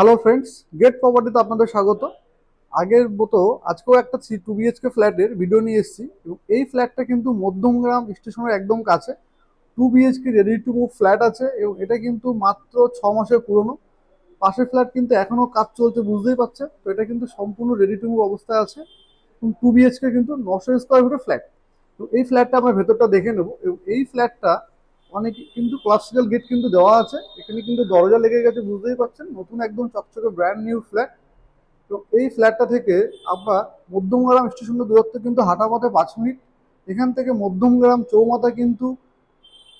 Hello friends, gate প্রপার্টিতে আপনাদের স্বাগত। আগের মতো আজকেও একটা 2 BHK ফ্ল্যাটের ভিডিও নিয়ে এসেছি এবং এই ফ্ল্যাটটা কিন্তু মধ্যমগ্রাম স্টেশনের একদম কাছে। 2 BHK ready to move flat আছে এবং এটা কিন্তু মাত্র 6 মাসের পুরনো। পাশের ফ্ল্যাট কিন্তু এখনো কাজ চলছে, বুঝতেই পারছে। তো এটা কিন্তু সম্পূর্ণ রেডি টু মুভ অবস্থায় আছে এবং 2 BHK কিন্তু 900 স্কোয়ার ফিটের ফ্ল্যাট। তো এই ফ্ল্যাটটা আমরা ভেতরটা দেখে নেবো এবং এই ফ্ল্যাটটা অনেক কিন্তু ক্লাসিক্যাল গেট কিন্তু দেওয়া আছে। এখানে কিন্তু দরজা লেগে গেছে, বুঝতেই পারছেন, নতুন একদম চকচকে ব্র্যান্ড নিউ ফ্ল্যাট। তো এই ফ্ল্যাটটা থেকে আমরা মধ্যমগ্রাম স্টেশনের দূরত্ব কিন্তু হাঁটা পথে 5 মিনিট। এখান থেকে মধ্যমগ্রাম চৌমাথা কিন্তু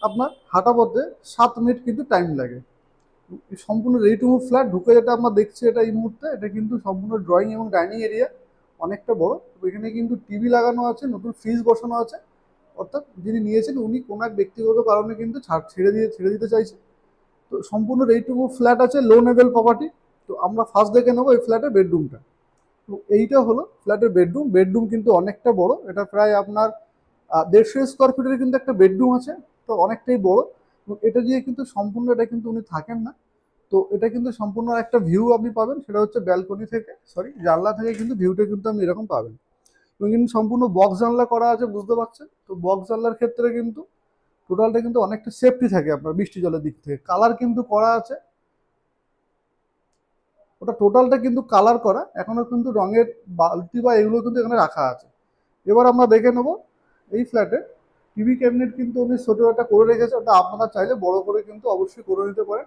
আপনার হাঁটা পথে 7 মিনিট কিন্তু টাইম লাগে। সম্পূর্ণ রেডি টু মুভ ফ্ল্যাট। ঢুকে যেটা আমরা দেখছি এটা এই মুহূর্তে, এটা কিন্তু সম্পূর্ণ ড্রয়িং এবং ডাইনিং এরিয়া, অনেকটা বড়। তো এখানে কিন্তু টিভি লাগানো আছে, নতুন ফ্রিজ বসানো আছে। অর্থাৎ যিনি নিয়েছেন উনি কোনো এক ব্যক্তিগত কারণে কিন্তু ছেড়ে দিতে চাইছে। তো সম্পূর্ণ রেডি টু মুভ ফ্ল্যাট আছে, লো লেভেল প্রপার্টি। তো আমরা ফার্স্ট দেখে নেবো এই ফ্ল্যাটের বেডরুমটা। তো এইটা হলো ফ্ল্যাটের বেডরুম। বেডরুম কিন্তু অনেকটা বড়, এটা প্রায় আপনার 150 স্কোয়ার ফিটের কিন্তু একটা বেডরুম আছে। তো অনেকটাই বড় এবং এটা দিয়ে কিন্তু সম্পূর্ণ এটা কিন্তু উনি থাকেন না। তো এটা কিন্তু সম্পূর্ণ একটা ভিউ আপনি পাবেন, সেটা হচ্ছে ব্যালকনি থেকে, সরি জানলা থেকে কিন্তু ভিউটা কিন্তু আপনি এরকম পাবেন। এবং কিন্তু সম্পূর্ণ বক্স জানলা করা আছে, বুঝতে পারছেন। তো বক্স জানলার ক্ষেত্রে কিন্তু টোটালটা কিন্তু অনেকটা সেফটি থাকে আপনার বৃষ্টি জলের দিক থেকে। কালার কিন্তু করা আছে, ওটা টোটালটা কিন্তু কালার করা, এখনো কিন্তু রঙের বালতি বা এগুলো কিন্তু এখানে রাখা আছে। এবার আমরা দেখে নেব এই ফ্ল্যাটে টিভি ক্যাবিনেট কিন্তু উনি ছোট একটা করে রেখেছে, ওটা আপনারা চাইলে বড় করে কিন্তু অবশ্যই করে নিতে পারেন।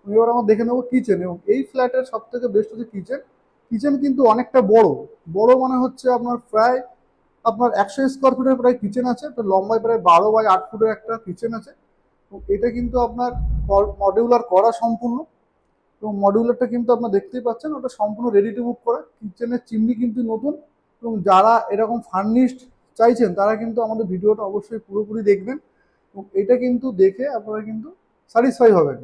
এবার আমরা দেখে নেবো কিচেন। এবং এই ফ্ল্যাটের সব থেকে বেস্ট হচ্ছে কিচেন। কিচেন কিন্তু অনেকটা বড়। বড় মানে হচ্ছে আপনার প্রায় আপনার 100 স্কোয়ার ফিটের প্রায় কিচেন আছে। তো লম্বায় প্রায় 12 বাই 8 ফুটের একটা কিচেন আছে। এবং এটা কিন্তু আপনার মডিউলার করা সম্পূর্ণ। এবং মডিউলারটা কিন্তু আপনারা দেখতেই পাচ্ছেন, ওটা সম্পূর্ণ রেডি টু মুভ করা। কিচেনের চিমনি কিন্তু নতুন। এবং যারা এরকম ফার্নিশড চাইছেন তারা কিন্তু আমাদের ভিডিওটা অবশ্যই পুরোপুরি দেখবেন এবং এটা কিন্তু দেখে আপনারা কিন্তু স্যাটিসফাই হবেন।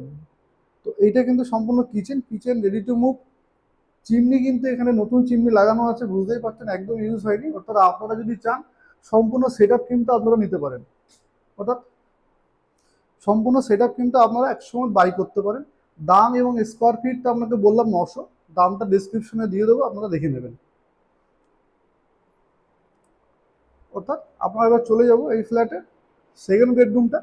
তো এইটা কিন্তু সম্পূর্ণ kitchen, kitchen ready to move. Chimney কিন্তু এখানে নতুন চিমনি লাগানো আছে, বুঝতেই পারছেন, একদম ইউজ হয়নি। অর্থাৎ আপনারা যদি চান সম্পূর্ণ সেট আপ কিন্তু আপনারা নিতে পারেন। অর্থাৎ সম্পূর্ণ সেট আপ কিন্তু আপনারা একসময় বাই করতে পারেন। দাম এবং স্কোয়ার ফিট তো আপনাকে বললাম 900। দামটা ডিসক্রিপশনে দিয়ে দেবো, আপনারা দেখে নেবেন। অর্থাৎ আপনারা এবার চলে যাব এই ফ্ল্যাটে সেকেন্ড বেডরুমটা।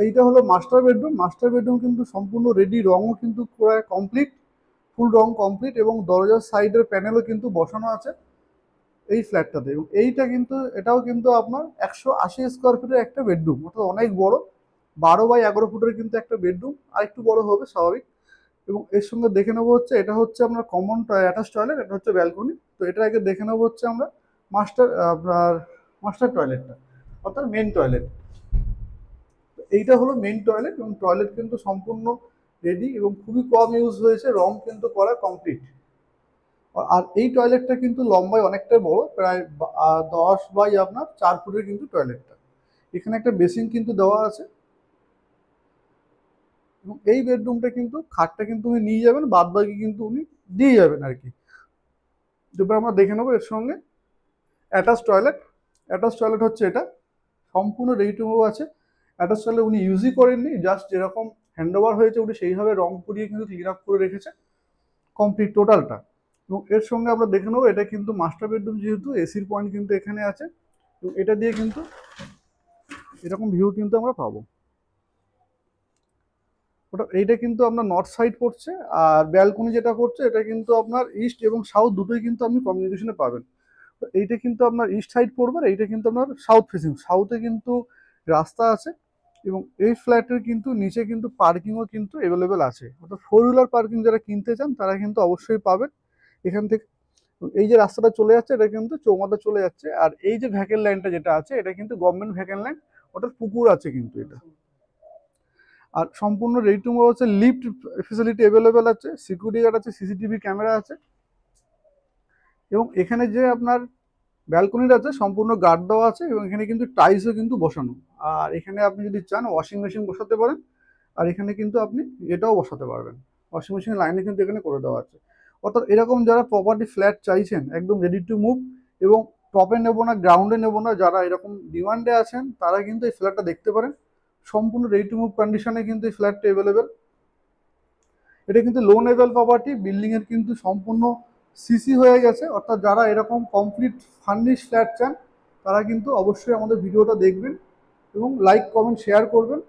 এইটা হলো মাস্টার বেডরুম। মাস্টার বেডরুম কিন্তু সম্পূর্ণ রেডি, রঙও কিন্তু প্রায় কমপ্লিট, ফুল রং কমপ্লিট এবং দরজার সাইডের প্যানেলও কিন্তু বসানো আছে এই ফ্ল্যাটটাতে। এবং এইটা কিন্তু এটাও কিন্তু আপনার 180 স্কোয়ার ফিটের একটা বেডরুম, অর্থাৎ অনেক বড়। 12 বাই 11 ফুটের কিন্তু একটা বেডরুম, আর একটু বড় হবে স্বাভাবিক। এবং এর সঙ্গে দেখে নেবো হচ্ছে এটা হচ্ছে আপনার কমন অ্যাটাচ টয়লেট, এটা হচ্ছে ব্যালকনি। তো এটা আগে দেখে নেবো হচ্ছে আমরা মাস্টার আপনার মাস্টার টয়লেটটা, অর্থাৎ মেন টয়লেট। এইটা হলো মেইন টয়লেট এবং টয়লেট কিন্তু সম্পূর্ণ রেডি এবং খুবই কম ইউজ হয়েছে, রং কিন্তু করা কমপ্লিট। আর এই টয়লেটটা কিন্তু লম্বায় অনেকটাই বড়, প্রায় 10 বাই আপনার 4 ফুটের কিন্তু টয়লেটটা। এখানে একটা বেসিন কিন্তু দেওয়া আছে এবং এই বেডরুমটা কিন্তু খাটটা কিন্তু উনি নিয়ে যাবেন, বাদ বাকি কিন্তু উনি দিয়ে যাবেন আর কি। এবার আমরা দেখে নেবো এর সঙ্গে অ্যাটাচ টয়লেট। অ্যাটাচ টয়লেট হচ্ছে এটা, সম্পূর্ণ রেডি টু মুভ আছে। অ্যাটাচ টয়লেট উনি ইউজই করেননি, জাস্ট যেরকম হ্যান্ড ওভার হয়েছে উনি সেইভাবে রং করিয়ে কিন্তু ক্লিন আপ করে রেখেছে কমপ্লিট টোটালটা। এবং এর সঙ্গে আমরা দেখে নেবো এটা কিন্তু মাস্টার বেডরুম, যেহেতু এসির পয়েন্ট কিন্তু এখানে আছে এবং এটা দিয়ে কিন্তু এরকম ভিউ কিন্তু আমরা পাবো। ওটা এইটা কিন্তু আপনার নর্থ সাইড পড়ছে। আর ব্যালকনি যেটা পড়ছে এটা কিন্তু আপনার ইস্ট এবং সাউথ দুটোই কিন্তু আপনি কমিউনিকেশনে পাবেন। তো এইটা কিন্তু আপনার ইস্ট সাইড পড়বে, আর এইটা কিন্তু আপনার সাউথ ফেসিং, সাউথে কিন্তু রাস্তা আছে। এবং এই ফ্ল্যাটের কিন্তু নিচে কিন্তু পার্কিংও কিন্তু অ্যাভেলেবেল আছে, অর্থাৎ 4 হুইলার পার্কিং যারা কিনতে চান তারা কিন্তু অবশ্যই পাবেন এখান থেকে। এই যে রাস্তাটা চলে যাচ্ছে এটা কিন্তু চৌমাথা চলে যাচ্ছে। আর এই যে ভ্যাকেন্ট ল্যান্ডটা যেটা আছে এটা কিন্তু গভর্নমেন্ট ভ্যাকেন্ট ল্যান্ড, ওটার পুকুর আছে কিন্তু এটা। আর সম্পূর্ণ রেডি টু মুভ হচ্ছে, লিফট ফেসিলিটি অ্যাভেলেবেল আছে, সিকিউরিটি গার্ড আছে, সিসিটিভি ক্যামেরা আছে। এবং এখানে যে আপনার ব্যালকনিটা আছে সম্পূর্ণ গার্ড দেওয়া আছে এবং এখানে কিন্তু টাইলসও কিন্তু বসানো। আর এখানে আপনি যদি চান ওয়াশিং মেশিন বসাতে পারেন, আর এখানে কিন্তু আপনি এটাও বসাতে পারবেন, ওয়াশিং মেশিনের লাইনে কিন্তু এখানে করে দেওয়া আছে। অর্থাৎ এরকম যারা প্রপার্টি ফ্ল্যাট চাইছেন একদম রেডি টু মুভ এবং টপে নেবো না গ্রাউন্ডে নেবো না, যারা এরকম ডিমান্ডে আছেন তারা কিন্তু এই ফ্ল্যাটটা দেখতে পারেন। সম্পূর্ণ রেডি টু মুভ কন্ডিশনে কিন্তু এই ফ্ল্যাটটা অ্যাভেলেবেল। এটা কিন্তু লো লেভেল প্রপার্টি, বিল্ডিং এর কিন্তু সম্পূর্ণ সিসি হয়ে গেছে। অর্থাৎ যারা এরকম কমপ্লিট ফার্নিশ ফ্ল্যাট চান তারা কিন্তু অবশ্যই আমাদের ভিডিওটা দেখবেন এবং লাইক কমেন্ট শেয়ার করবেন,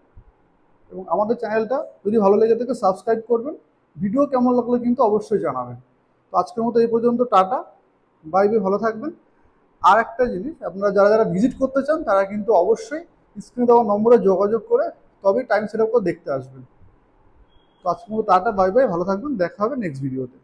এবং আমাদের চ্যানেলটা যদি ভালো লেগে থাকে সাবস্ক্রাইব করবেন। ভিডিও কেমন লাগলো কিন্তু অবশ্যই জানাবেন। তো আজকের মতো এই পর্যন্ত, টাটা, বাই বাই, ভালো থাকবেন। আর একটা জিনিস, আপনারা যারা যারা ভিজিট করতে চান তারা কিন্তু অবশ্যই স্ক্রিনে দেওয়া নম্বরে যোগাযোগ করে তবেই টাইম সেট আপ করে দেখতে আসবেন। তো আজকের মতো টাটা, বাই বাই, ভালো থাকবেন, দেখা হবে নেক্সট ভিডিওতে।